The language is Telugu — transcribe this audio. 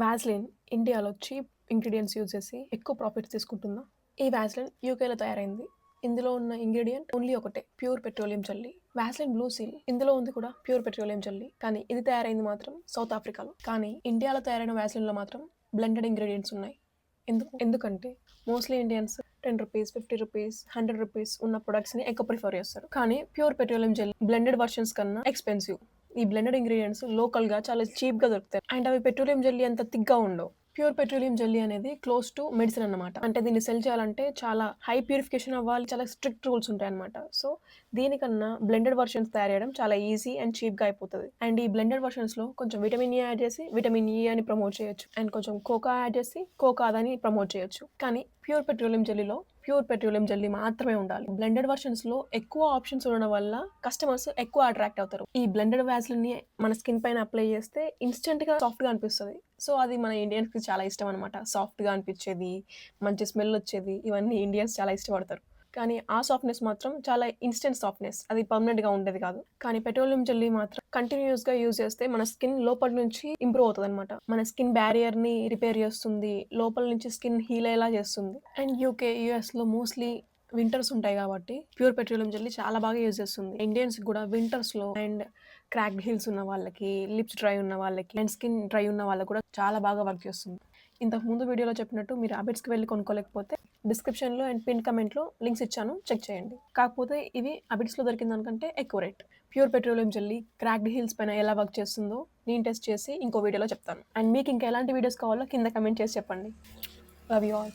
వాస్లిన్ ఇండియాలో చీప్ ఇంగ్రీడియంట్స్ యూజ్ చేసి ఎక్కువ ప్రాఫిట్స్ తీసుకుంటుందా? ఈ వాస్లిన్ యూకేలో తయారైంది. ఇందులో ఉన్న ఇంగ్రీడియంట్ ఓన్లీ ఒకటే, pure petroleum jelly. Vaseline blue seal ఇందులో ఉంది కూడా ప్యూర్ పెట్రోలియం జెల్లీ. కానీ ఇది తయారైంది మాత్రం సౌత్ ఆఫ్రికాలో. కానీ ఇండియాలో తయారైన వాస్లిన్లో మాత్రం బ్లెండెడ్ ఇంగ్రీడియంట్స్ ఉన్నాయి. ఎందుకంటే మోస్ట్లీ ఇండియన్స్ ₹10, ₹50, ₹100 ఉన్న ప్రొడక్ట్స్ని ఎక్కువ ప్రిఫర్ చేస్తారు. కానీ pure petroleum jelly blended versions కన్నా ఎక్స్పెన్సివ్. ఈ బ్లెండెడ్ ఇంగ్రీడియంట్స్ లోకల్గా చాలా చీప్గా దొరుకుతాయి అండ్ అవి పెట్రోలియం జెల్లీ అంత థిక్గా ఉండవు. ప్యూర్ పెట్రోలియం జెల్లీ అనేది క్లోజ్ టు మెడిసిన్ అన్నమాట. అంటే దీన్ని సెల్ చేయాలంటే చాలా హై ప్యూరిఫికేషన్ అవ్వాలి, చాలా స్ట్రిక్ట్ రూల్స్ ఉంటాయి అనమాట. సో దీనికన్నా బ్లెండెడ్ వర్షన్స్ తయారు చేయడం చాలా ఈజీ అండ్ చీప్గా అయిపోతుంది. అండ్ ఈ బ్లెండెడ్ వర్షన్స్లో కొంచెం విటమిన్ ఈ యాడ్ చేసి విటమిన్ ఈ అని ప్రమోట్ చేయొచ్చు అండ్ కొంచెం కోకా యాడ్ చేసి కోకా అని ప్రమోట్ చేయొచ్చు. కానీ ప్యూర్ పెట్రోలియం జెల్లీలో ప్యూర్ పెట్రోలియం జెల్లీ మాత్రమే ఉండాలి. బ్లెండెడ్ వర్షన్స్ లో ఎక్కువ ఆప్షన్స్ ఉండడం వల్ల కస్టమర్స్ ఎక్కువ అట్రాక్ట్ అవుతారు. ఈ బ్లెండెడ్ వాస్లిన్ ని మన స్కిన్ పైన అప్లై చేస్తే ఇన్స్టెంట్ గా సాఫ్ట్ గా అనిపిస్తుంది. సో అది మన ఇండియన్స్ కి చాలా ఇష్టం అనమాట. సాఫ్ట్ గా అనిపించేది, మంచి స్మెల్ వచ్చేది, ఇవన్నీ ఇండియన్స్ చాలా ఇష్టపడతారు. కానీ ఆ సాఫ్ట్నెస్ మాత్రం చాలా ఇన్స్టెంట్ సాఫ్ట్నెస్, అది పర్మనెంట్ గా ఉండేది కాదు. కానీ పెట్రోలియం జెల్లీ మాత్రం కంటిన్యూస్ గా యూజ్ చేస్తే మన స్కిన్ లోపల నుంచి ఇంప్రూవ్ అవుతుంది అనమాట. మన స్కిన్ బ్యారియర్ ని రిపేర్ చేస్తుంది, లోపల నుంచి స్కిన్ హీల్ అయ్యేలా చేస్తుంది. అండ్ యూకే యుఎస్ లో మోస్ట్లీ వింటర్స్ ఉంటాయి కాబట్టి ప్యూర్ పెట్రోలియం జెల్లీ చాలా బాగా యూజ్ చేస్తుంది. ఇండియన్స్ కూడా వింటర్స్ లో అండ్ క్రాక్డ్ హీల్స్ ఉన్న వాళ్ళకి, లిప్స్ డ్రై ఉన్న వాళ్ళకి అండ్ స్కిన్ డ్రై ఉన్న వాళ్ళకి కూడా చాలా బాగా వర్క్ చేస్తుంది. ఇంతకు ముందు వీడియోలో చెప్పినట్టు మీరు అబిట్స్కి వెళ్ళి కొనుక్కోలేకపోతే డిస్క్రిప్షన్లో అండ్ పిన్ కమెంట్లో లింక్స్ ఇచ్చాను, చెక్ చేయండి. కాకపోతే ఇవి అబిట్స్లో దొరికిన దానికంటే ఎక్కువ rate. Pure petroleum jelly cracked heels పైన ఎలా వర్క్ చేస్తుందో నేను టెస్ట్ చేసి ఇంకో వీడియోలో చెప్తాను. అండ్ మీకు ఇంకా ఎలాంటి వీడియోస్ కావాలో కింద కమెంట్ చేసి చెప్పండి. Love you all.